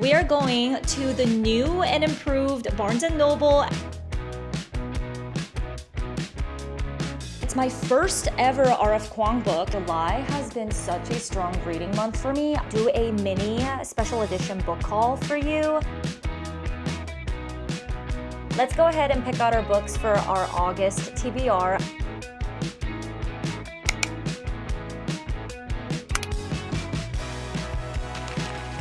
We are going to the new and improved Barnes & Noble. It's my first ever R.F. Kuang book. July has been such a strong reading month for me. Do a mini special edition book haul for you. Let's go ahead and pick out our books for our August TBR.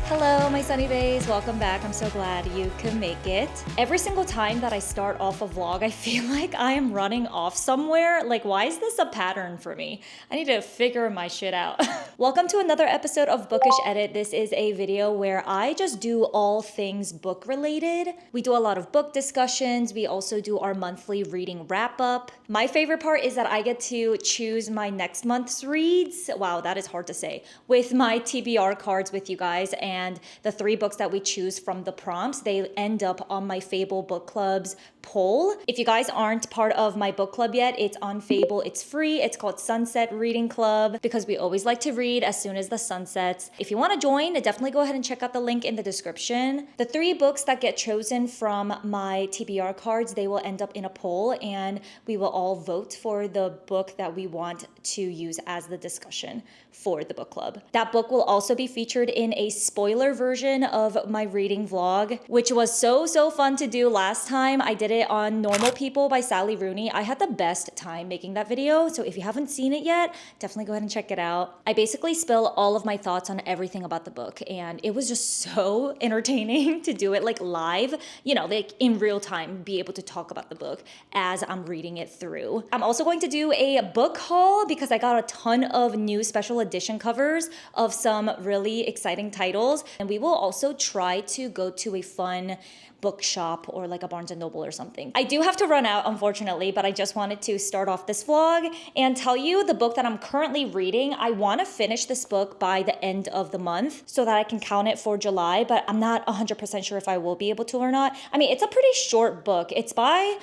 Hello, my Sunny Bays. Welcome back. I'm so glad you could make it. Every single time that I start off a vlog, I feel like I am running off somewhere. Like, why is this a pattern for me? I need to figure my shit out. Welcome to another episode of Bookish Edit. This is a video where I just do all things book related. We do a lot of book discussions. We also do our monthly reading wrap up. My favorite part is that I get to choose my next month's reads. Wow, that is hard to say. With my TBR cards with you guys, and the 3 books that we choose from the prompts, they end up on my Fable Book Club's poll. If you guys aren't part of my book club yet, it's on Fable. It's free. It's called Sunset Reading Club because we always like to read as soon as the sun sets. If you want to join, definitely go ahead and check out the link in the description. The 3 books that get chosen from my TBR cards, they will end up in a poll and we will all vote for the book that we want to use as the discussion for the book club. That book will also be featured in a spoiler version of my reading vlog, which was so fun to do last time. I did it on Normal People by Sally Rooney. I had the best time making that video, so if you haven't seen it yet, definitely go ahead and check it out. I basically spill all of my thoughts on everything about the book, and it was just so entertaining to do it like live, you know, like in real time, be able to talk about the book as I'm reading it through. I'm also going to do a book haul because I got a ton of new special edition covers of some really exciting titles, and we will also try to go to a fun bookshop or like a Barnes & Noble or something. I do have to run out, unfortunately, but I just wanted to start off this vlog and tell you the book that I'm currently reading. I want to finish this book by the end of the month so that I can count it for July, but I'm not 100% sure if I will be able to or not. I mean, it's a pretty short book. It's by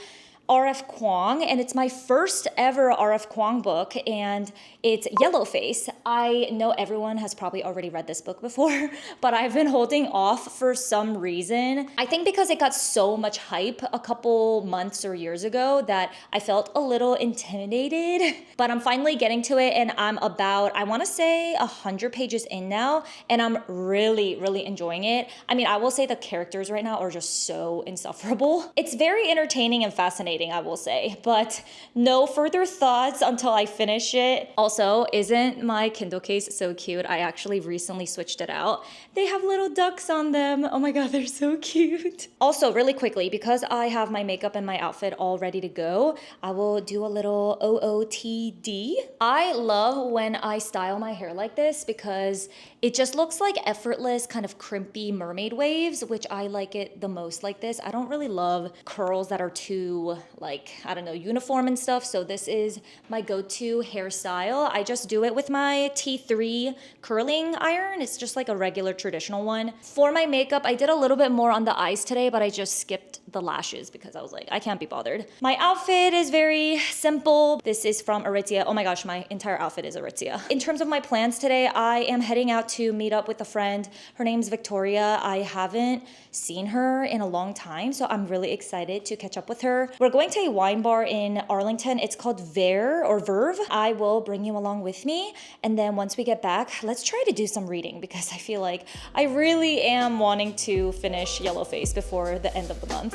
R.F. Kuang, and it's my first ever R.F. Kuang book, and it's Yellowface. I know everyone has probably already read this book before, but I've been holding off for some reason. I think because it got so much hype a couple months or years ago that I felt a little intimidated, but I'm finally getting to it, and I'm about, I want to say 100 pages in now, and I'm really enjoying it. I mean, I will say the characters right now are just so insufferable. It's very entertaining and fascinating, I will say, but no further thoughts until I finish it. Also, isn't my Kindle case so cute? I actually recently switched it out. They have little ducks on them. Oh my god, they're so cute. Also, really quickly, because I have my makeup and my outfit all ready to go, I will do a little OOTD. I love when I style my hair like this because it just looks like effortless, kind of crimpy mermaid waves, which I like it the most like this. I don't really love curls that are too, like, I don't know, uniform and stuff. So this is my go-to hairstyle. I just do it with my T3 curling iron. It's just like a regular traditional one. For my makeup, I did a little bit more on the eyes today, but I just skipped the lashes because I was like, I can't be bothered. My outfit is very simple. This is from Aritzia. Oh my gosh, my entire outfit is Aritzia. In terms of my plans today, I am heading out to meet up with a friend. Her name's Victoria. I haven't seen her in a long time, so I'm really excited to catch up with her. We're going to a wine bar in Arlington. It's called Verve. I will bring you along with me, and then once we get back, let's try to do some reading because I feel like I really am wanting to finish Yellowface before the end of the month.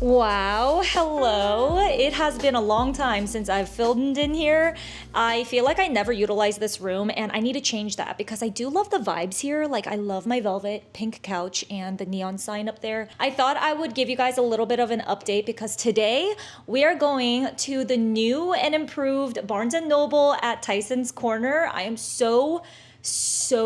Wow, hello. It has been a long time since I've filmed in here. I feel like I never utilize this room and I need to change that because I do love the vibes here. Like, I love my velvet pink couch and the neon sign up there. I thought I would give you guys a little bit of an update because today we are going to the new and improved Barnes & Noble at Tyson's Corner. I am so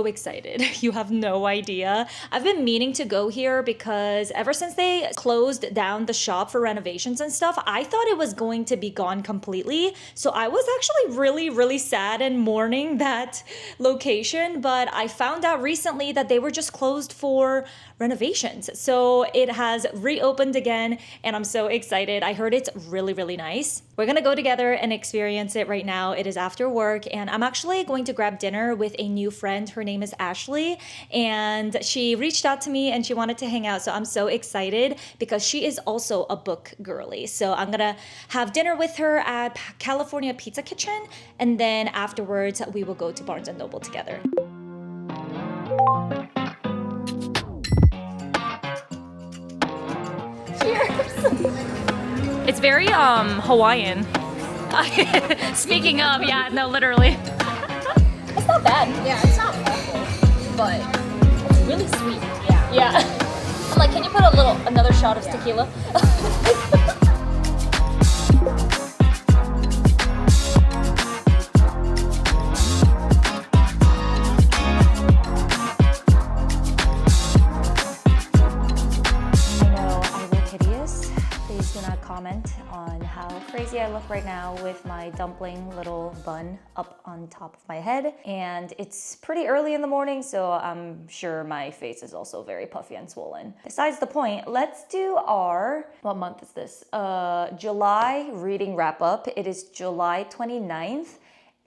excited. You have no idea. I've been meaning to go here because ever since they closed down the shop for renovations and stuff, I thought it was going to be gone completely. So I was actually really sad and mourning that location, but I found out recently that they were just closed for renovations. So it has reopened again and I'm so excited. I heard it's really, really nice. We're gonna go together and experience it right now. It is after work and I'm actually going to grab dinner with a new friend. Her name is Ashley and she reached out to me and she wanted to hang out. So I'm so excited because she is also a book girly. So I'm gonna have dinner with her at California Pizza Kitchen and then afterwards we will go to Barnes & Noble together. It's very Hawaiian. Speaking of, yeah, no, literally. It's not bad. Yeah, it's not awful, but It's really sweet. yeah. Yeah. I'm like, can you put another shot of tequila? Comment on how crazy I look right now with my dumpling little bun up on top of my head. And it's pretty early in the morning, so I'm sure my face is also very puffy and swollen. Besides the point, let's do what month is this? July reading wrap up. It is July 29th,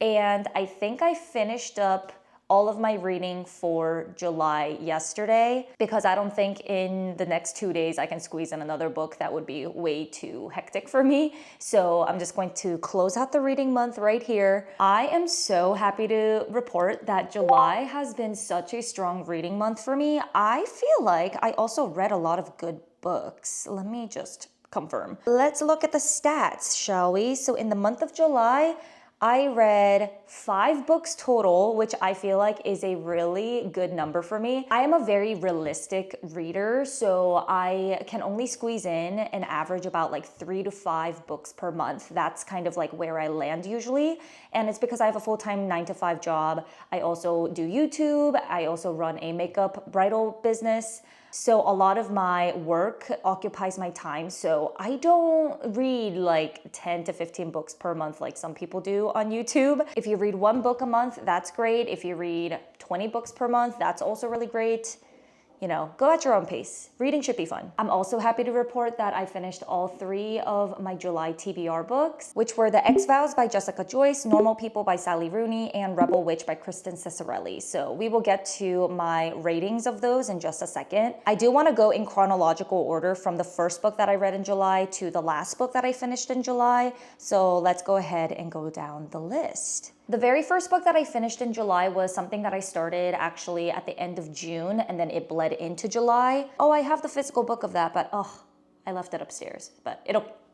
and I think I finished up all of my reading for July yesterday because I don't think in the next 2 days I can squeeze in another book. That would be way too hectic for me. So I'm just going to close out the reading month right here. I am so happy to report that July has been such a strong reading month for me. I feel like I also read a lot of good books. Let me just confirm. Let's look at the stats, shall we? So in the month of July, I read 5 books total, which I feel like is a really good number for me. I am a very realistic reader, so I can only squeeze in an average about like 3 to 5 books per month. That's kind of like where I land usually. And it's because I have a full-time 9-to-5 job. I also do YouTube. I also run a makeup bridal business. So a lot of my work occupies my time. So I don't read like 10 to 15 books per month like some people do on YouTube. If you read 1 book a month, that's great. If you read 20 books per month, that's also really great. You know, go at your own pace. Reading should be fun. I'm also happy to report that I finished all 3 of my July TBR books, which were The X-Vows by Jessica Joyce, Normal People by Sally Rooney, and Rebel Witch by Kristen Cicerelli. So we will get to my ratings of those in just a second. I do want to go in chronological order from the first book that I read in July to the last book that I finished in July. So let's go ahead and go down the list. The very first book that I finished in July was something that I started actually at the end of June and then it bled into July. Oh, I have the physical book of that, but I left it upstairs, but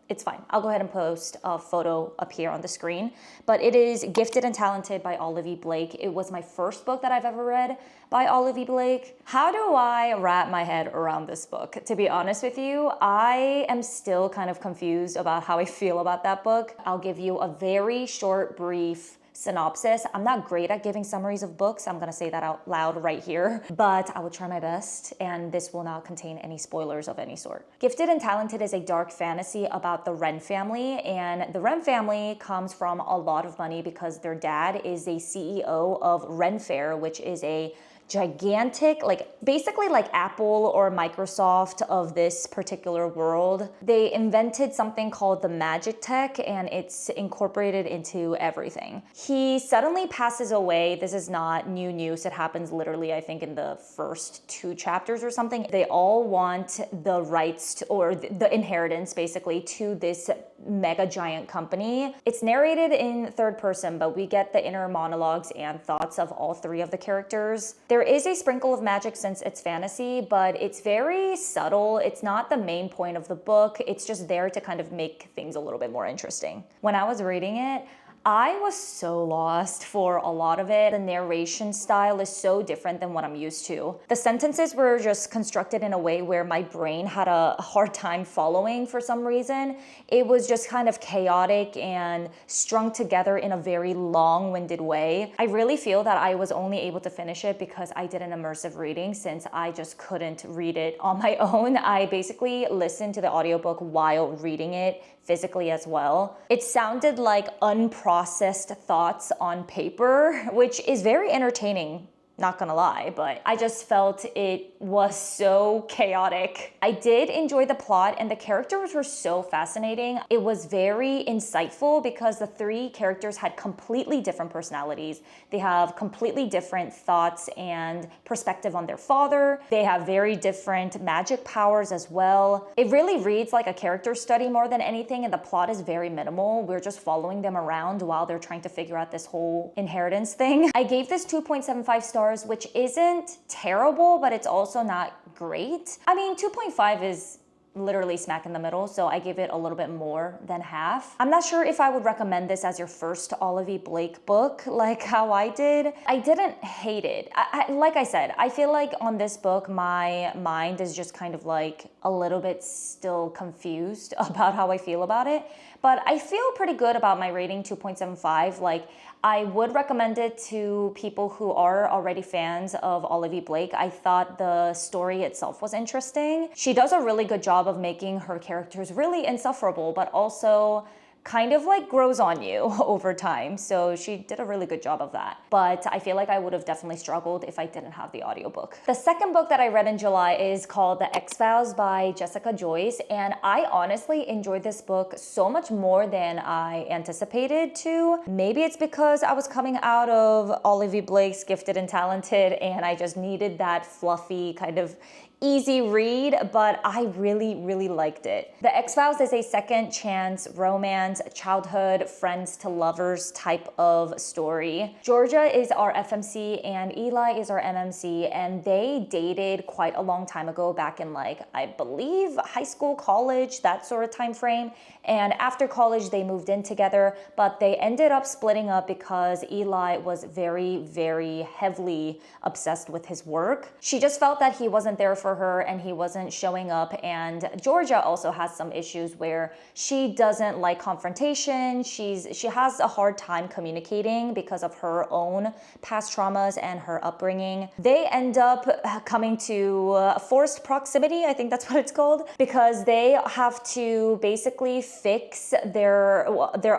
it's fine. I'll go ahead and post a photo up here on the screen. But it is Gifted and Talented by Olive E. Blake. It was my first book that I've ever read by Olive E. Blake. How do I wrap my head around this book? To be honest with you, I am still kind of confused about how I feel about that book. I'll give you a very short, brief synopsis. I'm not great at giving summaries of books. I'm gonna say that out loud right here, but I will try my best, and this will not contain any spoilers of any sort. Gifted and Talented is a dark fantasy about the Wren family, and the Wren family comes from a lot of money because their dad is a CEO of Ren Fair, which is a gigantic, basically like Apple or Microsoft of this particular world. They invented something called the magic tech and it's incorporated into everything. He suddenly passes away. This is not new news. It happens literally, I think, in the first 2 chapters or something. They all want the rights to, or the inheritance basically to this mega giant company. It's narrated in 3rd person, but we get the inner monologues and thoughts of all 3 of the characters. There is a sprinkle of magic since it's fantasy, but it's very subtle. It's not the main point of the book. It's just there to kind of make things a little bit more interesting. When I was reading it, I was so lost for a lot of it. The narration style is so different than what I'm used to. The sentences were just constructed in a way where my brain had a hard time following for some reason. It was just kind of chaotic and strung together in a very long-winded way. I really feel that I was only able to finish it because I did an immersive reading since I just couldn't read it on my own. I basically listened to the audiobook while reading it physically as well. It sounded like unprocessed thoughts on paper, which is very entertaining not gonna lie, but I just felt it was so chaotic. I did enjoy the plot and the characters were so fascinating. It was very insightful because the three characters had completely different personalities. They have completely different thoughts and perspective on their father. They have very different magic powers as well. It really reads like a character study more than anything, and the plot is very minimal. We're just following them around while they're trying to figure out this whole inheritance thing. I gave this 2.75 stars, which isn't terrible, but it's also not great. I mean, 2.5 is literally smack in the middle, so I give it a little bit more than half. I'm not sure if I would recommend this as your first Olive Blake book, like how I did. I didn't hate it. Like I said, I feel like on this book, my mind is just kind of like a little bit still confused about how I feel about it, but I feel pretty good about my rating, 2.75. Like, I would recommend it to people who are already fans of Olive Blake. I thought the story itself was interesting. She does a really good job of making her characters really insufferable, but also kind of like grows on you over time. So she did a really good job of that. But I feel like I would have definitely struggled if I didn't have the audiobook. The second book that I read in July is called The X-Files by Jessica Joyce. And I honestly enjoyed this book so much more than I anticipated to. Maybe it's because I was coming out of Olive Blake's Gifted and Talented and I just needed that fluffy kind of easy read, but I really, really liked it. The X-Files is a second chance romance, childhood friends to lovers type of story. Georgia is our FMC and Eli is our MMC, and they dated quite a long time ago, back in like, I believe high school, college, that sort of time frame. And after college, they moved in together, but they ended up splitting up because Eli was very, very heavily obsessed with his work. She just felt that he wasn't there for her and he wasn't showing up. And Georgia also has some issues where she doesn't like confrontation. She has a hard time communicating because of her own past traumas and her upbringing. They end up coming to forced proximity, I think that's what it's called, because they have to basically fix their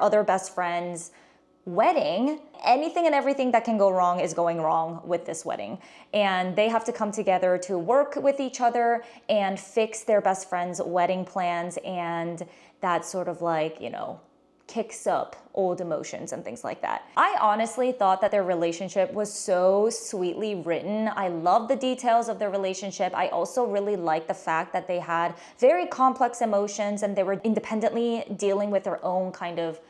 other best friend's wedding. Anything and everything that can go wrong is going wrong with this wedding. And they have to come together to work with each other and fix their best friend's wedding plans. And that sort of like, kicks up old emotions and things like that. I honestly thought that their relationship was so sweetly written. I love the details of their relationship. I also really like the fact that they had very complex emotions and they were independently dealing with their own kind of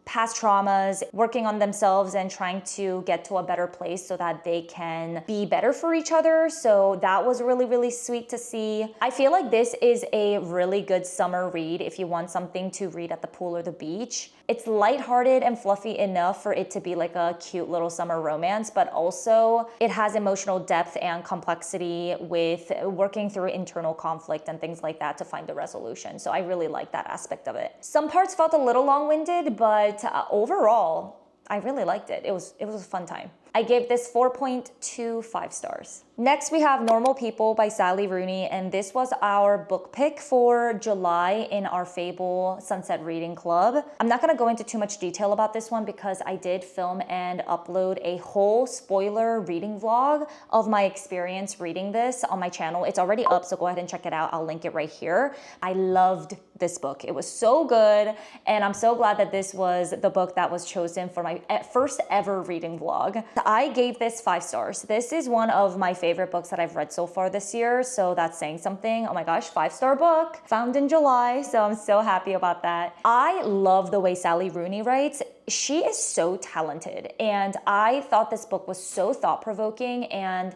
past traumas, working on themselves and trying to get to a better place so that they can be better for each other. So that was really, really sweet to see. I feel like this is a really good summer read if you want something to read at the pool or the beach. It's lighthearted and fluffy enough for it to be like a cute little summer romance, but also it has emotional depth and complexity with working through internal conflict and things like that to find the resolution. So I really like that aspect of it. Some parts felt a little long-winded, but overall, I really liked it. It was a fun time. I gave this 4.25 stars. Next, we have Normal People by Sally Rooney, and this was our book pick for July in our Fable Sunset Reading Club. I'm not gonna go into too much detail about this one because I did film and upload a whole spoiler reading vlog of my experience reading this on my channel. It's already up, so go ahead and check it out. I'll link it right here. I loved this book. It was so good, and I'm so glad that this was the book that was chosen for my first ever reading vlog. I gave this 5 stars. This is one of my favorite books that I've read so far this year, so that's saying something. Oh my gosh, 5-star book, found in July, so I'm so happy about that. I love the way Sally Rooney writes. She is so talented, and I thought this book was so thought-provoking and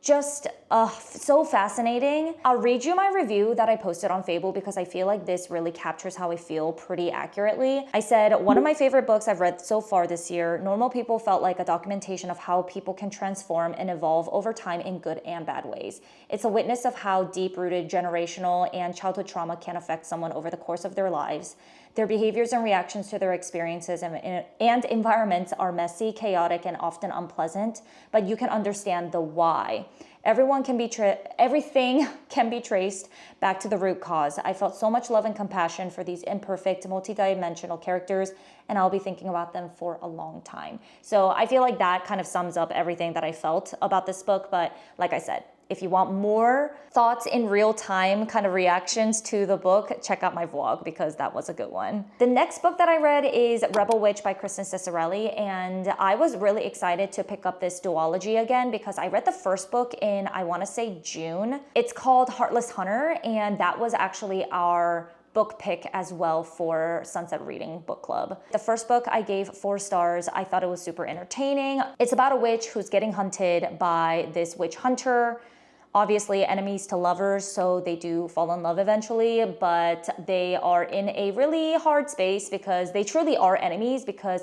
just so fascinating. I'll read you my review that I posted on Fable because I feel like this really captures how I feel pretty accurately. I said, one of my favorite books I've read so far this year. Normal People felt like a documentation of how people can transform and evolve over time in good and bad ways. It's a witness of how deep-rooted generational and childhood trauma can affect someone over the course of their lives. Their behaviors and reactions to their experiences and environments are messy, chaotic, and often unpleasant, but you can understand the why. everything can be traced back to the root cause. I felt so much love and compassion for these imperfect, multidimensional characters, and I'll be thinking about them for a long time. So I feel like that kind of sums up everything that I felt about this book. But like I said, if you want more thoughts in real time, kind of reactions to the book, check out my vlog because that was a good one. The next book that I read is Rebel Witch by Kristen Ciccarelli, and I was really excited to pick up this duology again because I read the first book in, I want to say June. It's called Heartless Hunter, and that was actually our book pick as well for Sunset Reading Book Club. The first book I gave 4 stars. I thought it was super entertaining. It's about a witch who's getting hunted by this witch hunter. Obviously enemies to lovers, so they do fall in love eventually, but they are in a really hard space because they truly are enemies, because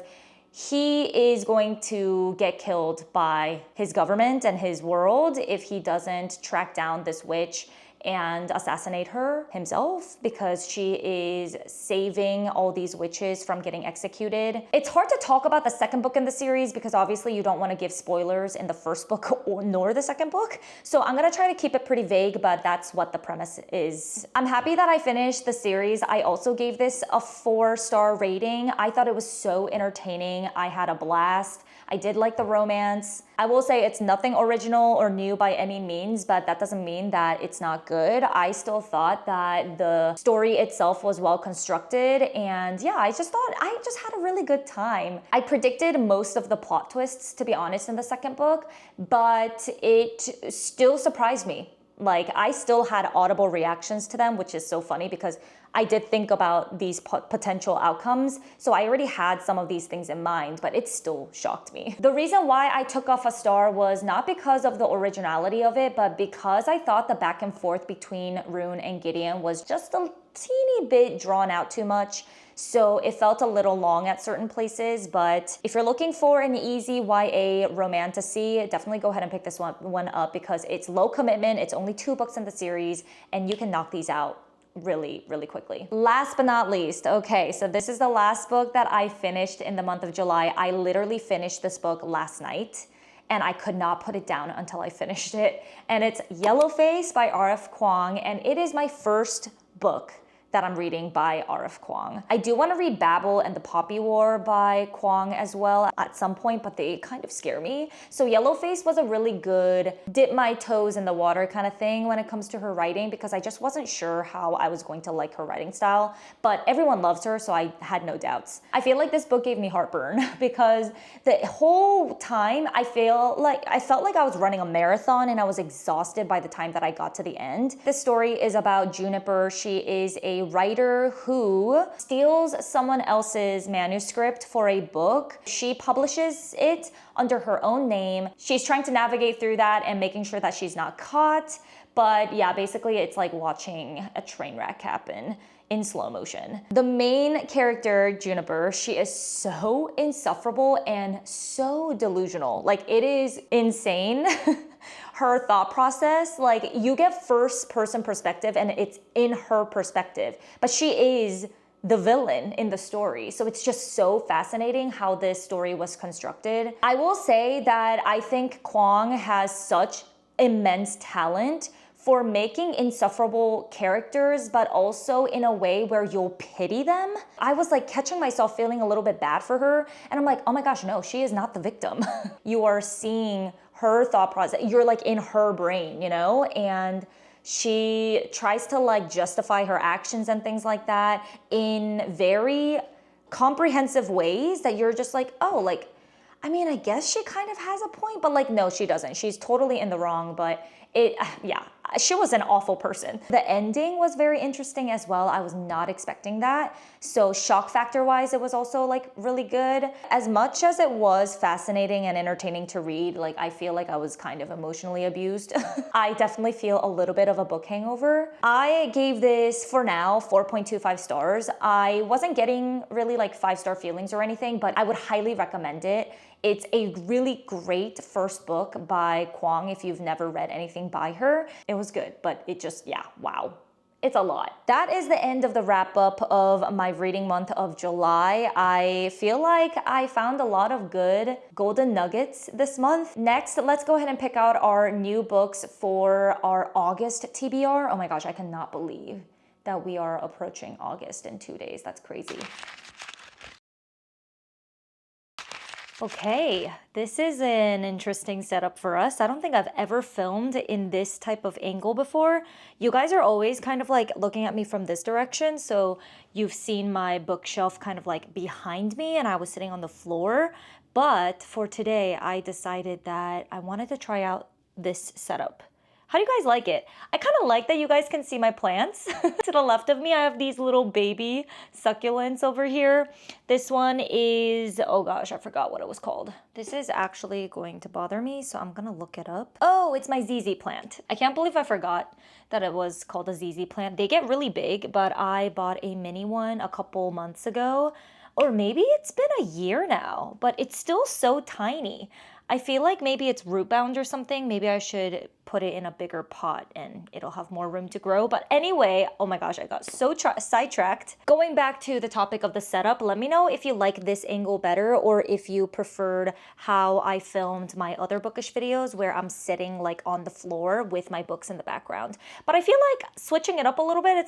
he is going to get killed by his government and his world if he doesn't track down this witch and assassinate her himself, because she is saving all these witches from getting executed. It's hard to talk about the second book in the series because obviously you don't want to give spoilers in the first book nor the second book. So I'm gonna try to keep it pretty vague, but that's what the premise is. I'm happy that I finished the series. I also gave this a 4-star rating. I thought it was so entertaining. I had a blast. I did like the romance. I will say it's nothing original or new by any means, but that doesn't mean that it's not good. I still thought that the story itself was well constructed, and yeah, I just had a really good time. I predicted most of the plot twists, to be honest, in the second book, but it still surprised me. Like, I still had audible reactions to them, which is so funny because I did think about these potential outcomes. So I already had some of these things in mind, but it still shocked me. The reason why I took off a star was not because of the originality of it, but because I thought the back and forth between Rune and Gideon was just a teeny bit drawn out too much. So it felt a little long at certain places, but if you're looking for an easy YA romantasy, definitely go ahead and pick this one up because it's low commitment. It's only 2 books in the series and you can knock these out really, really quickly. Last but not least, okay, so this is the last book that I finished in the month of July. I literally finished this book last night and I could not put it down until I finished it. And it's Yellowface by R.F. Kuang, and it is my first book that I'm reading by R.F. Kuang. I do want to read Babel and the Poppy War by Kuang as well at some point, but they kind of scare me. So Yellowface was a really good dip my toes in the water kind of thing when it comes to her writing, because I just wasn't sure how I was going to like her writing style, but everyone loves her, so I had no doubts. I feel like this book gave me heartburn because the whole time I felt like I was running a marathon and I was exhausted by the time that I got to the end. This story is about Juniper. She is a writer who steals someone else's manuscript for a book. She publishes it under her own name. She's trying to navigate through that and making sure that she's not caught. But yeah, basically it's like watching a train wreck happen in slow motion. The main character, Juniper, she is so insufferable and so delusional. Like, it is insane. Her thought process, like, you get first person perspective and it's in her perspective, but she is the villain in the story. So it's just so fascinating how this story was constructed. I will say that I think Kuang has such immense talent for making insufferable characters, but also in a way where you'll pity them. I was like catching myself feeling a little bit bad for her, and I'm like, oh my gosh, no, she is not the victim. You are seeing her thought process. You're like in her brain, you know? And she tries to like justify her actions and things like that in very comprehensive ways that you're just like, oh, like, I mean, I guess she kind of has a point, but like, no, she doesn't. She's totally in the wrong, but yeah, she was an awful person. The ending was very interesting as well. I was not expecting that. So shock factor wise, it was also like really good. As much as it was fascinating and entertaining to read, like, I feel like I was kind of emotionally abused. I definitely feel a little bit of a book hangover. I gave this, for now, 4.25 stars. I wasn't getting really like 5-star feelings or anything, but I would highly recommend it. It's a really great first book by Kuang if you've never read anything by her. It was good, but it just, yeah, wow. It's a lot. That is the end of the wrap up of my reading month of July. I feel like I found a lot of good golden nuggets this month. Next, let's go ahead and pick out our new books for our August TBR. Oh my gosh, I cannot believe that we are approaching August in 2 days. That's crazy. Okay, this is an interesting setup for us. I don't think I've ever filmed in this type of angle before. You guys are always kind of like looking at me from this direction, so you've seen my bookshelf kind of like behind me and I was sitting on the floor. But for today, I decided that I wanted to try out this setup. How do you guys like it? I kind of like that you guys can see my plants. To the left of me, I have these little baby succulents over here. This one is, oh gosh, I forgot what it was called. This is actually going to bother me, so I'm gonna look it up. Oh, it's my ZZ plant. I can't believe I forgot that it was called a ZZ plant. They get really big, but I bought a mini one a couple months ago. Or maybe it's been a year now, but it's still so tiny. I feel like maybe it's root bound or something. Maybe I should put it in a bigger pot and it'll have more room to grow. But anyway, oh my gosh, I got so sidetracked. Going back to the topic of the setup, let me know if you like this angle better or if you preferred how I filmed my other bookish videos where I'm sitting like on the floor with my books in the background. But I feel like switching it up a little bit,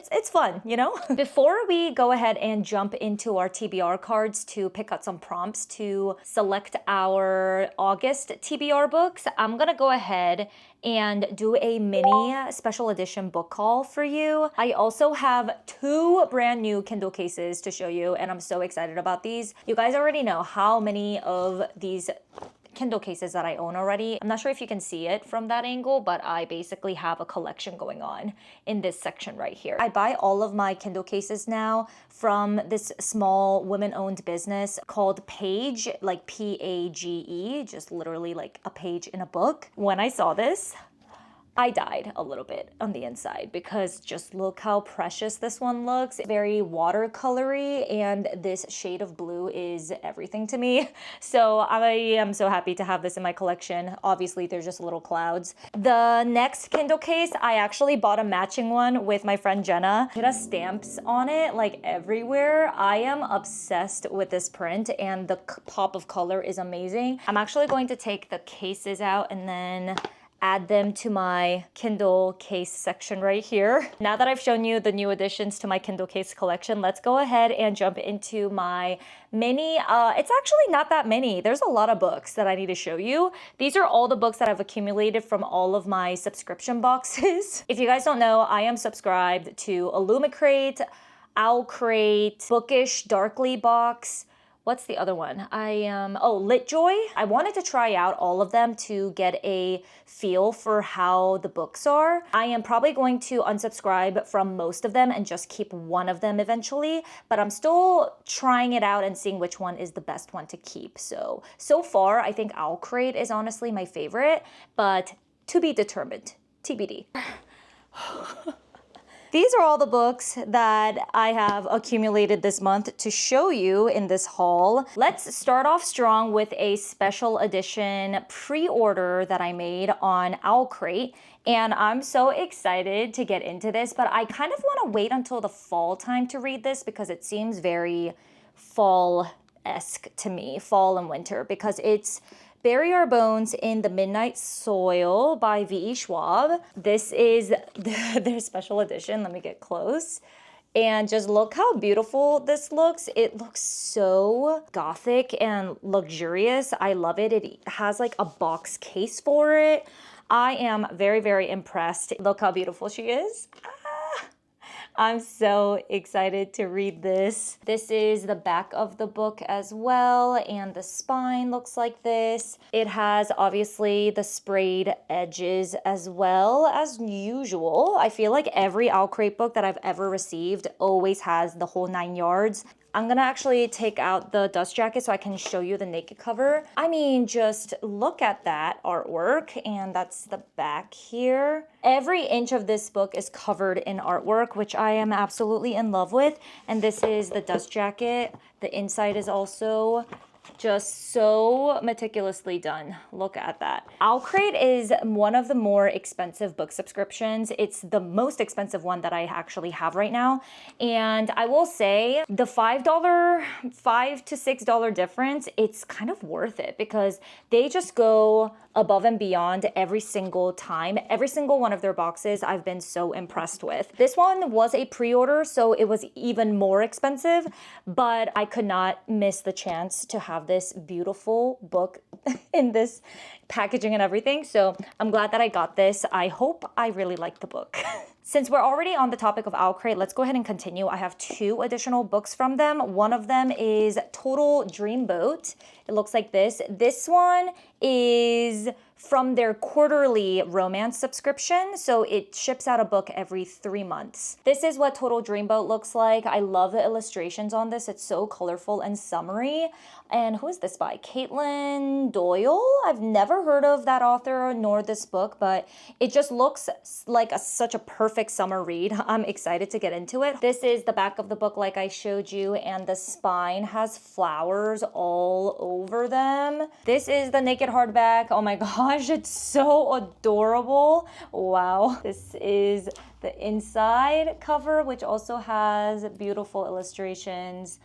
it's fun, you know? Before we go ahead and jump into our TBR cards to pick out some prompts to select our August TBR books, I'm gonna go ahead and do a mini special edition book haul for you. I also have 2 brand new Kindle cases to show you, and I'm so excited about these. You guys already know how many of these Kindle cases that I own already. I'm not sure if you can see it from that angle, but I basically have a collection going on in this section right here. I buy all of my Kindle cases now from this small women-owned business called Page, like Page, just literally like a page in a book. When I saw this, I died a little bit on the inside because just look how precious this one looks. Very watercolory, and this shade of blue is everything to me. So I am so happy to have this in my collection. Obviously, there's just little clouds. The next Kindle case, I actually bought a matching one with my friend Jenna. It has stamps on it like everywhere. I am obsessed with this print and the pop of color is amazing. I'm actually going to take the cases out and then add them to my Kindle case section right here. Now that I've shown you the new additions to my Kindle case collection, let's go ahead and jump into my mini. It's actually not that many. There's a lot of books that I need to show you. These are all the books that I've accumulated from all of my subscription boxes. If you guys don't know, I am subscribed to Illumicrate, Owlcrate, Bookish, Darkly Box. What's the other one? LitJoy. I wanted to try out all of them to get a feel for how the books are. I am probably going to unsubscribe from most of them and just keep one of them eventually, but I'm still trying it out and seeing which one is the best one to keep. So far, I think Owlcrate is honestly my favorite, but to be determined, TBD. These are all the books that I have accumulated this month to show you in this haul. Let's start off strong with a special edition pre-order that I made on Owlcrate. And I'm so excited to get into this, but I kind of want to wait until the fall time to read this because it seems very fall-esque to me, fall and winter, because it's Bury Our Bones in the Midnight Soil by V.E. Schwab. This is their special edition. Let me get close. And just look how beautiful this looks. It looks so gothic and luxurious. I love it. It has like a box case for it. I am very, very impressed. Look how beautiful she is. I'm so excited to read this. This is the back of the book as well, and the spine looks like this. It has obviously the sprayed edges as well as usual. I feel like every Owlcrate book that I've ever received always has the whole 9 yards. I'm gonna actually take out the dust jacket so I can show you the naked cover. I mean, just look at that artwork, and that's the back here. Every inch of this book is covered in artwork, which I am absolutely in love with. And this is the dust jacket. The inside is also Just so meticulously done. Look at that. Owlcrate is one of the more expensive book subscriptions. It's the most expensive one that I actually have right now. And I will say the $5 to $6 difference, it's kind of worth it because they just go above and beyond every single time. Every single one of their boxes I've been so impressed with. This one was a pre-order, so it was even more expensive, but I could not miss the chance to have this beautiful book in this packaging and everything. So I'm glad that I got this. I hope I really like the book. Since we're already on the topic of Owlcrate, let's go ahead and continue. I have 2 additional books from them. One of them is Total Dreamboat. It looks like this. This one is from their quarterly romance subscription, so it ships out a book every 3 months. This is what Total Dreamboat looks like. I love the illustrations on this. It's so colorful and summery. And who is this by? Caitlin Doyle? I've never heard of that author nor this book, but it just looks like such a perfect summer read. I'm excited to get into it. This is the back of the book like I showed you, and the spine has flowers all over them. This is the naked hardback. Oh my gosh, it's so adorable. Wow. This is the inside cover, which also has beautiful illustrations.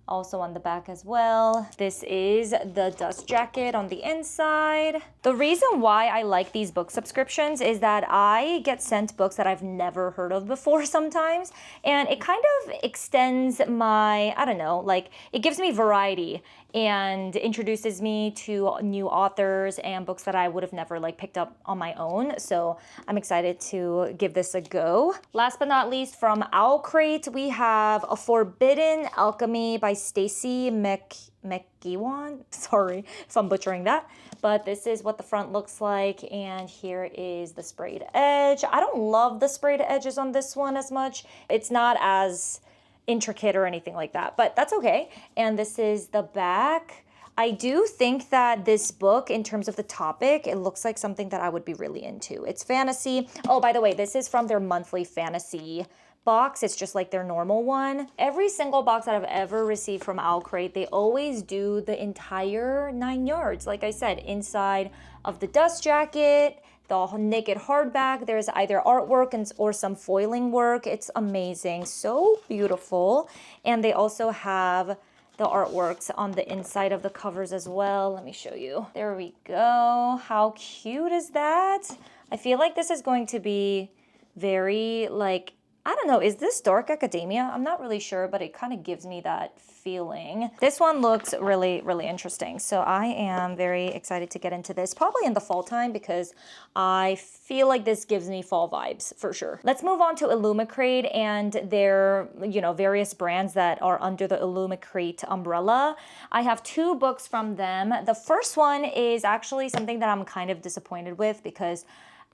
Also on the back as well. This is the dust jacket on the inside. The reason why I like these book subscriptions is that I get sent books that I've never heard of before sometimes, and it kind of extends my, I don't know, like it gives me variety and introduces me to new authors and books that I would have never like picked up on my own. So I'm excited to give this a go. Last but not least, from Owlcrate, we have A Forbidden Alchemy by Stacy McGewan. Sorry if I'm butchering that. But this is what the front looks like, and here is the sprayed edge. I don't love the sprayed edges on this one as much. It's not as intricate or anything like that, but that's okay. And this is the back. I do think that this book, in terms of the topic, it looks like something that I would be really into. It's fantasy. Oh, by the way, this is from their monthly fantasy box. It's just like their normal one. Every single box that I've ever received from Owlcrate, they always do the entire 9 yards. Like I said, inside of the dust jacket, the naked hardback, there's either artwork or some foiling work. It's amazing, so beautiful. And they also have the artworks on the inside of the covers as well. Let me show you. There we go. How cute is that? I feel like this is going to be very like, I don't know, is this dark academia? I'm not really sure, but it kind of gives me that feeling. This one looks really, really interesting. So I am very excited to get into this, probably in the fall time, because I feel like this gives me fall vibes for sure. Let's move on to Illumicrate and their, various brands that are under the Illumicrate umbrella. I have 2 books from them. The first one is actually something that I'm kind of disappointed with because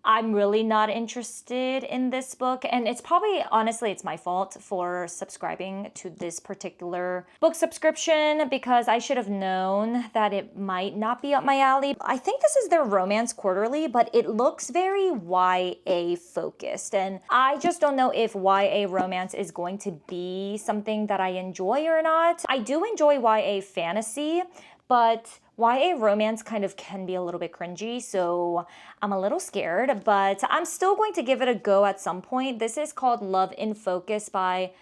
I'm really not interested in this book, and it's probably, honestly, it's my fault for subscribing to this particular book subscription because I should have known that it might not be up my alley. I think this is their romance quarterly, but it looks very YA focused, and I just don't know if YA romance is going to be something that I enjoy or not. I do enjoy YA fantasy, but YA romance kind of can be a little bit cringy, so I'm a little scared, but I'm still going to give it a go at some point. This is called Love in Focus by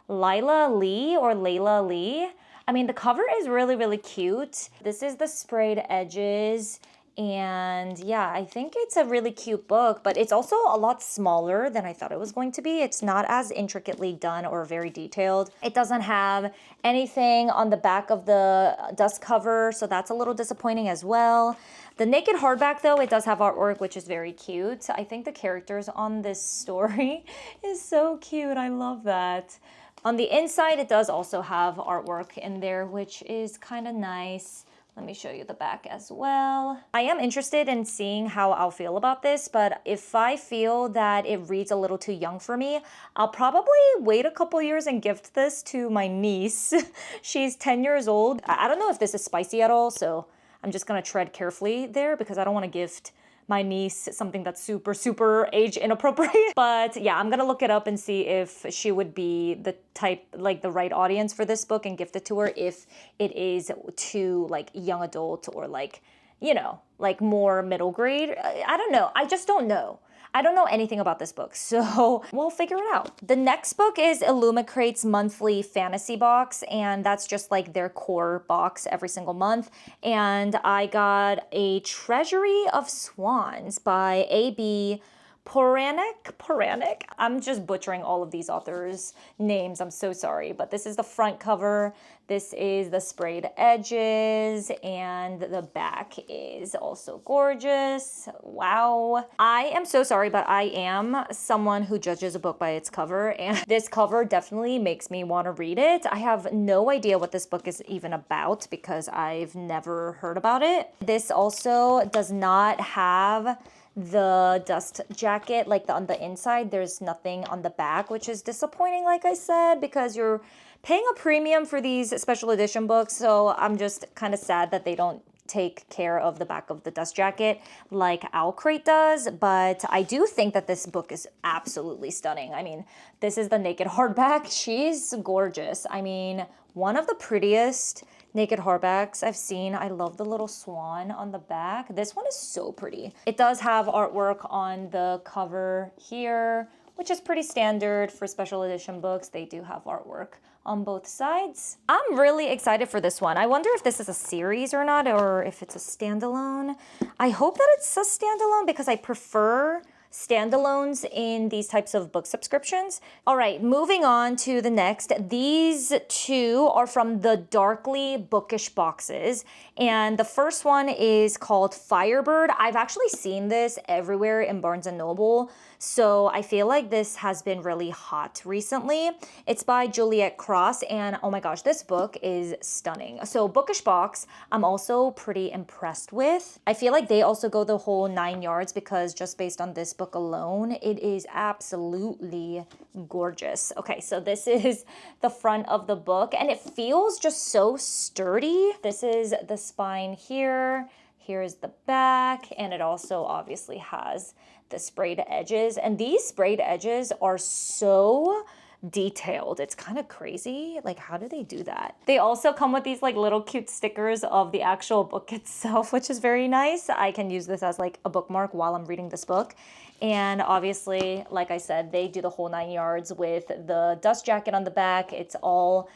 Layla Lee. I mean, the cover is really, really cute. This is the sprayed edges. And yeah, I think it's a really cute book, but it's also a lot smaller than I thought it was going to be. It's not as intricately done or very detailed. It doesn't have anything on the back of the dust cover, so that's a little disappointing as well. The naked hardback, though, it does have artwork, which is very cute. I think the characters on this story is so cute. I love that. On the inside, it does also have artwork in there, which is kind of nice. Let me show you the back as well. I am interested in seeing how I'll feel about this, but if I feel that it reads a little too young for me, I'll probably wait a couple years and gift this to my niece. She's 10 years old. I don't know if this is spicy at all, so I'm just gonna tread carefully there because I don't want to gift my niece something that's super, super age inappropriate. But yeah, I'm gonna look it up and see if she would be the type, like the right audience for this book and gift it to her if it is too like young adult or like, you know, like more middle grade. I don't know. I just don't know. I don't know anything about this book, so we'll figure it out. The next book is Illumicrate's monthly fantasy box, and that's just like their core box every single month. And I got a Treasury of Swans by A.B. Poranek. I'm just butchering all of these authors' names. I'm so sorry, but this is the front cover. This is the sprayed edges, and the back is also gorgeous. Wow. I am so sorry, but I am someone who judges a book by its cover, and this cover definitely makes me want to read it. I have no idea what this book is even about because I've never heard about it. This also does not have the dust jacket like on the inside. There's nothing on the back, which is disappointing, like I said, because you're paying a premium for these special edition books. So I'm just kind of sad that they don't take care of the back of the dust jacket like Owlcrate does. But I do think that this book is absolutely stunning. I mean, this is the naked hardback. She's gorgeous. I mean, one of the prettiest naked hardbacks I've seen. I love the little swan on the back. This one is so pretty. It does have artwork on the cover here, which is pretty standard for special edition books. They do have artwork on both sides. I'm really excited for this one. I wonder if this is a series or not, or if it's a standalone. I hope that it's a standalone because I prefer standalones in these types of book subscriptions. All right, moving on to the next. These two are from the Darkly Bookish boxes, and the first one is called Firebird. I've actually seen this everywhere in Barnes & Noble, so I feel like this has been really hot recently. It's by Juliet Cross, and oh my gosh, this book is stunning. So Bookish box, I'm also pretty impressed with. I feel like they also go the whole 9 yards because just based on this book alone, it is absolutely gorgeous. Okay, so this is the front of the book, and it feels just so sturdy. This is the spine here. Here's the back, and it also obviously has the sprayed edges, and these sprayed edges are so detailed. It's kind of crazy. Like, how do they do that? They also come with these like little cute stickers of the actual book itself, which is very nice. I can use this as like a bookmark while I'm reading this book. And obviously, like I said, they do the whole 9 yards with the dust jacket on the back. It's all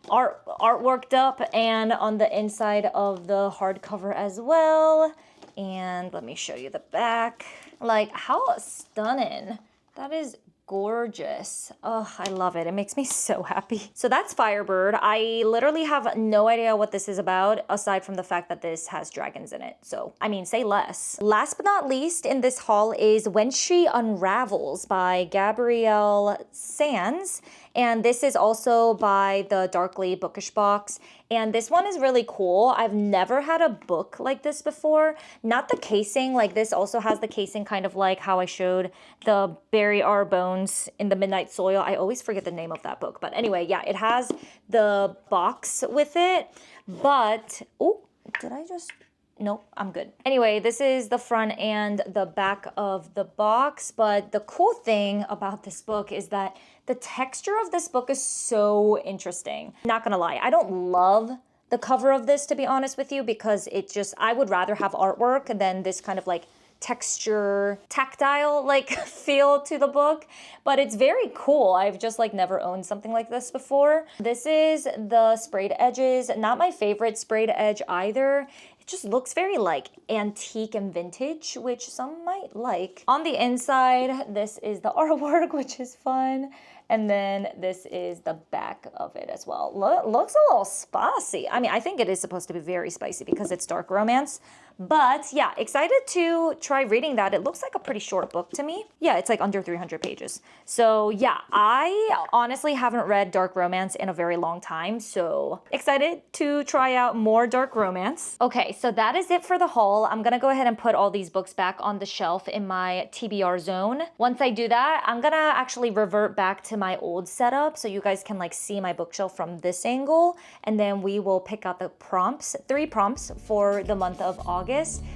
artworked up and on the inside of the hardcover as well. And let me show you the back. Like, how stunning. That is gorgeous. Oh, I love it. It makes me so happy. So that's Firebird. I literally have no idea what this is about aside from the fact that this has dragons in it. So, I mean, say less. Last but not least in this haul is When She Unravels by Gabrielle Sands. And this is also by the Darkly Bookish box. And this one is really cool. I've never had a book like this before. Not the casing, like this also has the casing kind of like how I showed the Bury Our Bones in the Midnight Soil. I always forget the name of that book. But anyway, yeah, it has the box with it. But, oh, did I just... Nope, I'm good. Anyway, this is the front and the back of the box, but the cool thing about this book is that the texture of this book is so interesting. Not gonna lie, I don't love the cover of this, to be honest with you, because it just, I would rather have artwork than this kind of like texture, tactile like feel to the book, but it's very cool. I've just like never owned something like this before. This is the sprayed edges, not my favorite sprayed edge either. It just looks very like antique and vintage, which some might like. On the inside, this is the artwork, which is fun. And then this is the back of it as well. Looks a little spicy. I mean, I think it is supposed to be very spicy because it's dark romance. But yeah, excited to try reading that. It looks like a pretty short book to me. Yeah, it's like under 300 pages. So yeah, I honestly haven't read dark romance in a very long time. So excited to try out more dark romance. Okay, so that is it for the haul. I'm gonna go ahead and put all these books back on the shelf in my TBR zone. Once I do that, I'm gonna actually revert back to my old setup so you guys can like see my bookshelf from this angle, and then we will pick out the prompts, 3 prompts for the month of August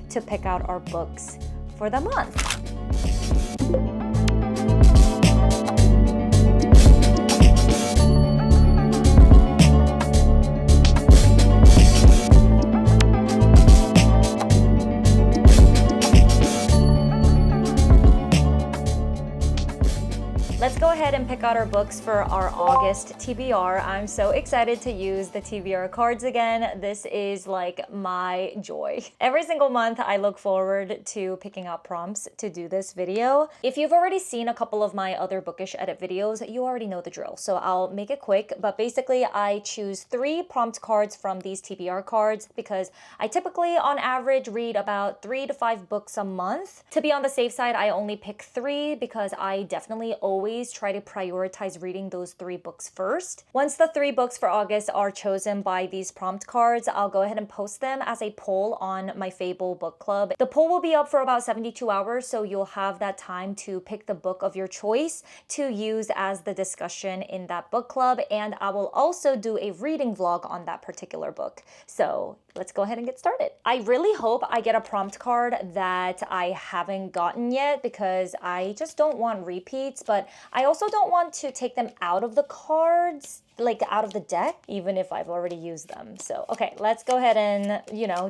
to pick out our books for the month. Let's go ahead and pick out our books for our August TBR. I'm so excited to use the TBR cards again. This is like my joy. Every single month I look forward to picking out prompts to do this video. If you've already seen a couple of my other Bookish edit videos, you already know the drill. So I'll make it quick, but basically I choose 3 prompt cards from these TBR cards because I typically on average read about 3 to 5 books a month. To be on the safe side, I only pick 3 because I definitely always try to prioritize reading those 3 books first. Once the 3 books for August are chosen by these prompt cards, I'll go ahead and post them as a poll on my Fable book club. The poll will be up for about 72 hours, so you'll have that time to pick the book of your choice to use as the discussion in that book club, and I will also do a reading vlog on that particular book. So let's go ahead and get started. I really hope I get a prompt card that I haven't gotten yet because I just don't want repeats, but I also don't want to take them out of the cards, like out of the deck, even if I've already used them. So, okay, let's go ahead and,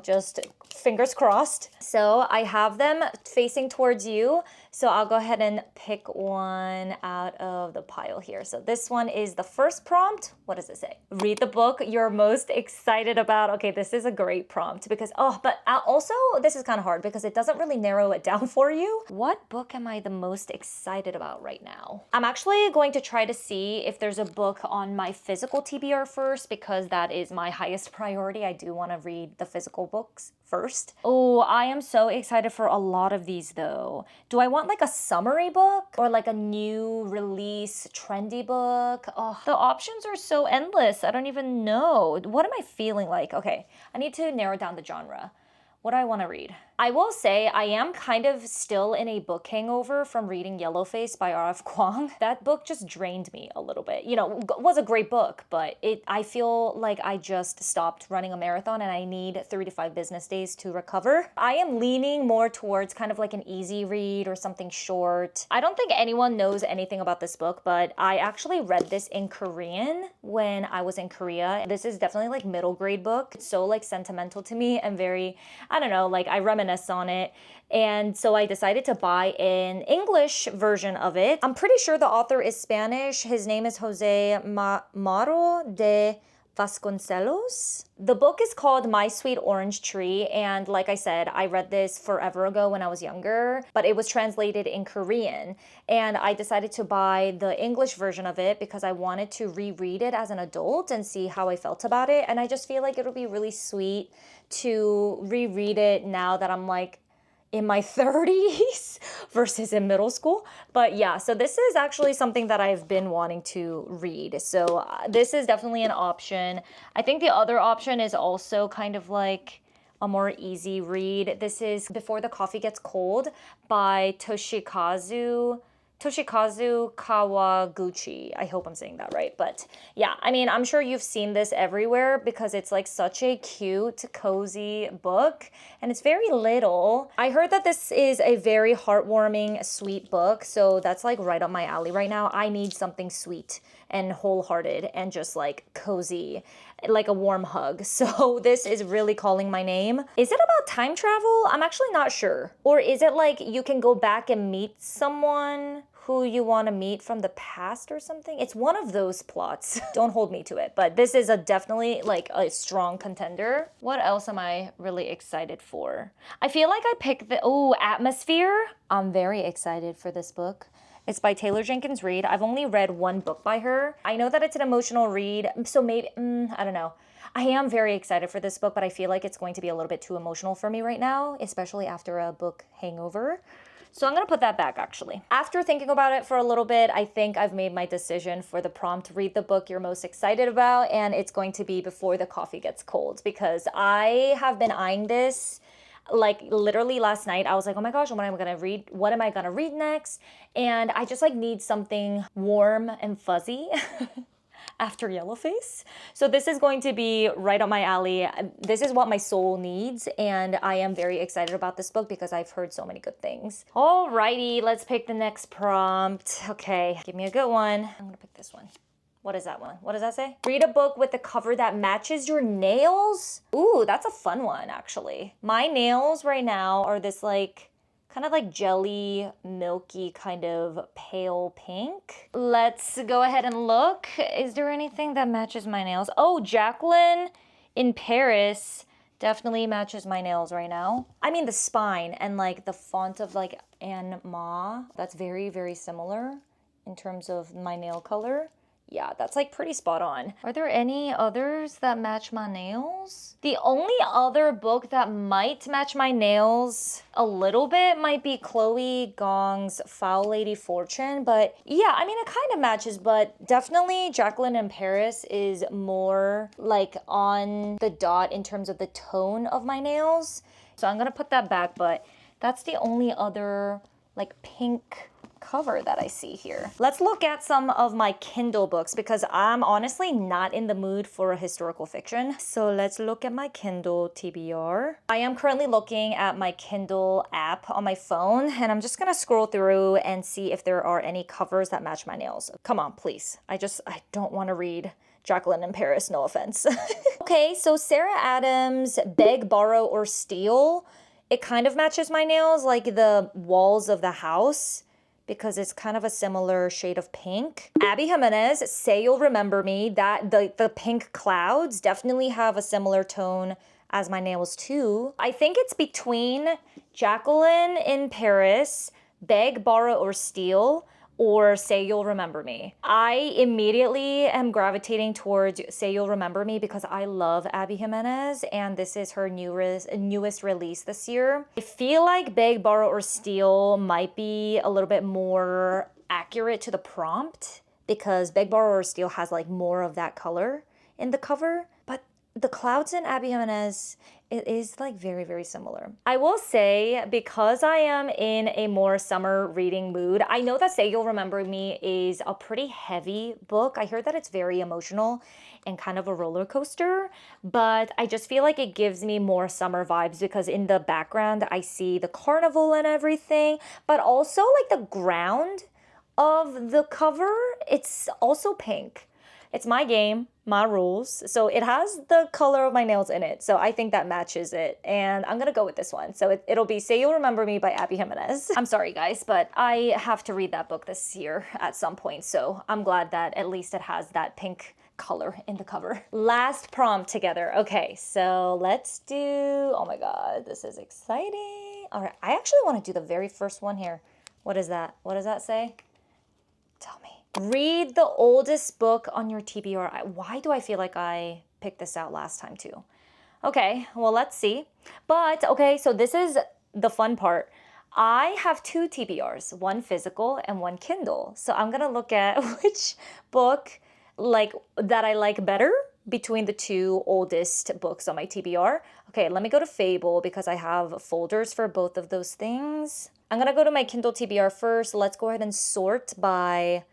just fingers crossed. So I have them facing towards you. So I'll go ahead and pick one out of the pile here. So this one is the first prompt. What does it say? Read the book you're most excited about. Okay, this is a great prompt because, but also this is kind of hard because it doesn't really narrow it down for you. What book am I the most excited about right now? I'm actually going to try to see if there's a book on my physical TBR first because that is my highest priority. I do want to read the physical books first. Oh, I am so excited for a lot of these though. Do I want like a summary book or like a new release trendy book? Oh, the options are so endless. I don't even know. What am I feeling like? Okay, I need to narrow down the genre. What do I want to read? I will say I am kind of still in a book hangover from reading Yellowface by R.F. Kuang. That book just drained me a little bit. Was a great book, but I feel like I just stopped running a marathon and I need 3 to 5 business days to recover. I am leaning more towards kind of like an easy read or something short. I don't think anyone knows anything about this book, but I actually read this in Korean when I was in Korea. This is definitely like middle grade book. It's so like sentimental to me and very, I don't know, like I reminisce on it. And so I decided to buy an English version of it. I'm pretty sure the author is Spanish. His name is Jose Maro de Vasconcelos. The book is called My Sweet Orange Tree, and like I said, I read this forever ago when I was younger, but it was translated in Korean, and I decided to buy the English version of it because I wanted to reread it as an adult and see how I felt about it, and I just feel like it would be really sweet to reread it now that I'm like in my 30s versus in middle school. But yeah, so this is actually something that I've been wanting to read. So this is definitely an option. I think the other option is also kind of like a more easy read. This is Before the Coffee Gets Cold by Toshikazu Kawaguchi. I hope I'm saying that right. But yeah, I mean, I'm sure you've seen this everywhere because it's like such a cute, cozy book and it's very little. I heard that this is a very heartwarming, sweet book. So that's like right up my alley right now. I need something sweet and wholehearted and just like cozy, like a warm hug. So this is really calling my name. Is it about time travel? I'm actually not sure. Or is it like you can go back and meet someone who you want to meet from the past or something? It's one of those plots. Don't hold me to it, but this is definitely like a strong contender. What else am I really excited for? I feel like I picked Atmosphere. I'm very excited for this book. It's by Taylor Jenkins Reid. I've only read 1 book by her. I know that it's an emotional read, so maybe, I don't know. I am very excited for this book, but I feel like it's going to be a little bit too emotional for me right now, especially after a book hangover. So I'm going to put that back actually. After thinking about it for a little bit, I think I've made my decision for the prompt, read the book you're most excited about, and it's going to be Before the Coffee Gets Cold because I have been eyeing this like literally last night. I was like, oh my gosh, what am I gonna read? What am I gonna read next? And I just like need something warm and fuzzy. after Yellowface. So this is going to be right up my alley. This is what my soul needs, and I am very excited about this book because I've heard so many good things. Alrighty, let's pick the next prompt. Okay, give me a good one. I'm gonna pick this one. What is that one? What does that say? Read a book with a cover that matches your nails. Ooh, that's a fun one, actually. My nails right now are this like, kind of like jelly, milky, kind of pale pink. Let's go ahead and look. Is there anything that matches my nails? Oh, Jacqueline in Paris definitely matches my nails right now. I mean, the spine and like the font of like Anne Ma, that's very, very similar in terms of my nail color. Yeah, that's like pretty spot on. Are there any others that match my nails? The only other book that might match my nails a little bit might be Chloe Gong's Foul Lady Fortune, but yeah, I mean, it kind of matches, but definitely Jacqueline in Paris is more like on the dot in terms of the tone of my nails. So I'm gonna put that back, but that's the only other like pink cover that I see here. Let's look at some of my Kindle books because I'm honestly not in the mood for a historical fiction. So let's look at my Kindle TBR. I am currently looking at my Kindle app on my phone, and I'm just gonna scroll through and see if there are any covers that match my nails. Come on, please. I don't want to read Jacqueline in Paris, no offense. Okay, so Sarah Adams' Beg, Borrow, or Steal. It kind of matches my nails, like the walls of the house, because it's kind of a similar shade of pink. Abby Jimenez, Say You'll Remember Me, that the pink clouds definitely have a similar tone as my nails too. I think it's between Jacqueline in Paris, Beg, Borrow, or Steal, or Say You'll Remember Me. I immediately am gravitating towards Say You'll Remember Me because I love Abby Jimenez, and this is her newest release this year. I feel like Beg, Borrow, or Steal might be a little bit more accurate to the prompt because Beg, Borrow, or Steal has like more of that color in the cover, but the clouds in Abby Jimenez, it is like very, very similar. I will say, because I am in a more summer reading mood, I know that Say You'll Remember Me is a pretty heavy book. I heard that it's very emotional and kind of a roller coaster, but I just feel like it gives me more summer vibes because in the background, I see the carnival and everything, but also like the ground of the cover, it's also pink. It's my game, my rules. So it has the color of my nails in it. So I think that matches it. And I'm gonna go with this one. So it'll be Say You'll Remember Me by Abby Jimenez. I'm sorry guys, but I have to read that book this year at some point. So I'm glad that at least it has that pink color in the cover. Last prompt together. Okay, so let's do, oh my God, this is exciting. All right, I actually wanna do the very first one here. What is that? What does that say? Tell me. Read the oldest book on your TBR. Why do I feel like I picked this out last time too? Okay, well, let's see. But okay, so this is the fun part. I have two TBRs, one physical and one Kindle. So I'm gonna look at which book that I like better between the two oldest books on my TBR. Okay, let me go to Fable because I have folders for both of those things. I'm gonna go to my Kindle TBR first. Let's go ahead and sort by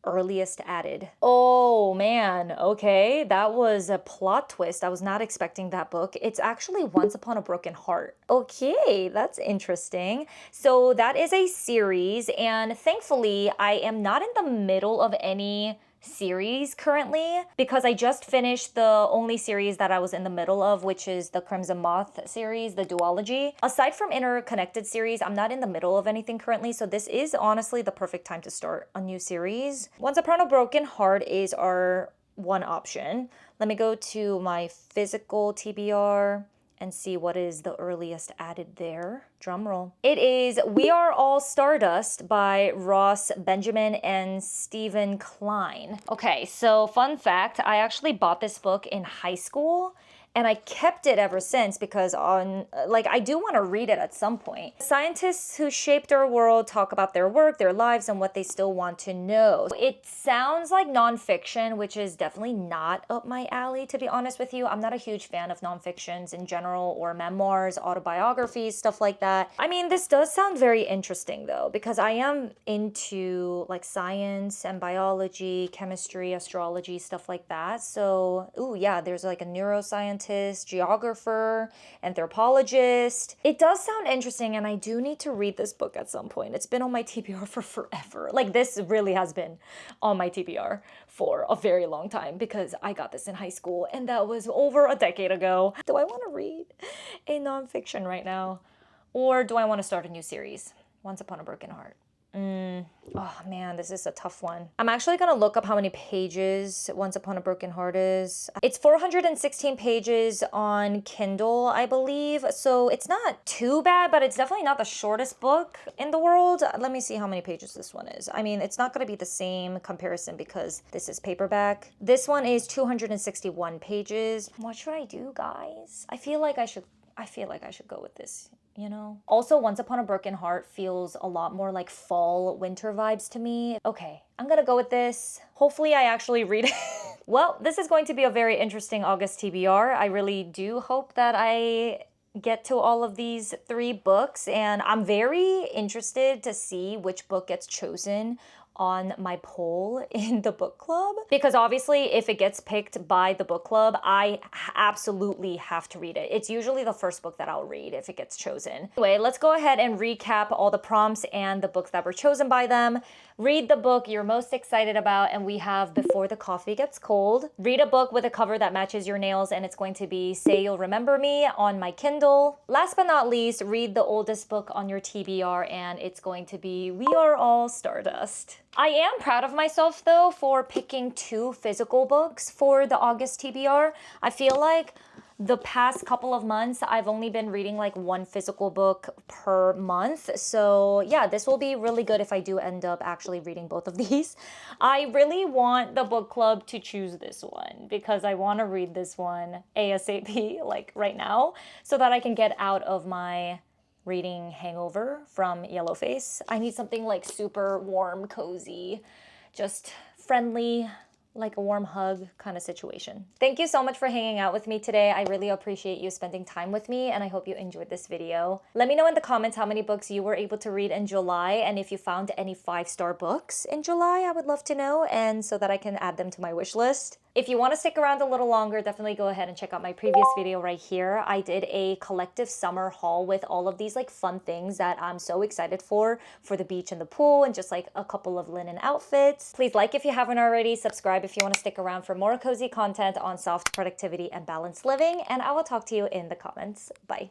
earliest added. Oh man, okay, that was a plot twist. I was not expecting that book. It's actually Once Upon a Broken Heart. Okay, that's interesting. So that is a series, and thankfully I am not in the middle of any series currently because I just finished the only series that I was in the middle of, which is the Crimson Moth series, the duology. Aside from interconnected series, I'm not in the middle of anything currently, so this is honestly the perfect time to start a new series. Once Upon a Broken Heart is our one option. Let me go to my physical TBR and see what is the earliest added there. Drum roll. It is We Are All Stardust by Ross Benjamin and Stephen Klein. Okay, so fun fact, I actually bought this book in high school and I kept it ever since because I do want to read it at some point. Scientists who shaped our world talk about their work, their lives, and what they still want to know. It sounds like nonfiction, which is definitely not up my alley, to be honest with you. I'm not a huge fan of nonfictions in general, or memoirs, autobiographies, stuff like that. I mean, this does sound very interesting though, because I am into like science and biology, chemistry, astrology, stuff like that. So, ooh, yeah, there's like a neuroscientist, geographer, anthropologist. It does sound interesting, and I do need to read this book at some point. It's been on my TBR for forever. Like, this really has been on my TBR for a very long time because I got this in high school, and that was over a decade ago. Do I want to read a nonfiction right now? Or do I want to start a new series? Once Upon a Broken Heart. Oh man, this is a tough one. I'm actually gonna look up how many pages Once Upon a Broken Heart is. It's 416 pages on Kindle, I believe. So it's not too bad, but it's definitely not the shortest book in the world. Let me see how many pages this one is. I mean, it's not gonna be the same comparison because this is paperback. This one is 261 pages. What should I do, guys? I feel like I should go with this. You know? Also, Once Upon a Broken Heart feels a lot more like fall, winter vibes to me. Okay, I'm gonna go with this. Hopefully I actually read it. Well, this is going to be a very interesting August TBR. I really do hope that I get to all of these 3 books, and I'm very interested to see which book gets chosen on my poll in the book club, because obviously if it gets picked by the book club, I absolutely have to read it. It's usually the first book that I'll read if it gets chosen. Anyway, let's go ahead and recap all the prompts and the books that were chosen by them. Read the book you're most excited about, and we have Before the Coffee Gets Cold. Read a book with a cover that matches your nails, and it's going to be Say You'll Remember Me on my Kindle. Last but not least, read the oldest book on your TBR, and it's going to be We Are All Stardust. I am proud of myself though for picking 2 physical books for the August TBR. I feel like the past couple of months, I've only been reading like 1 physical book per month. So yeah, this will be really good if I do end up actually reading both of these. I really want the book club to choose this one because I want to read this one ASAP, like right now, so that I can get out of my reading hangover from Yellowface. I need something like super warm, cozy, just friendly, like a warm hug kind of situation. Thank you so much for hanging out with me today. I really appreciate you spending time with me, and I hope you enjoyed this video. Let me know in the comments how many books you were able to read in July, and if you found any 5-star books in July, I would love to know, and so that I can add them to my wish list. If you want to stick around a little longer, definitely go ahead and check out my previous video right here. I did a collective summer haul with all of these like fun things that I'm so excited for the beach and the pool, and just like a couple of linen outfits. Please like if you haven't already, subscribe if you want to stick around for more cozy content on soft productivity and balanced living, and I will talk to you in the comments. Bye.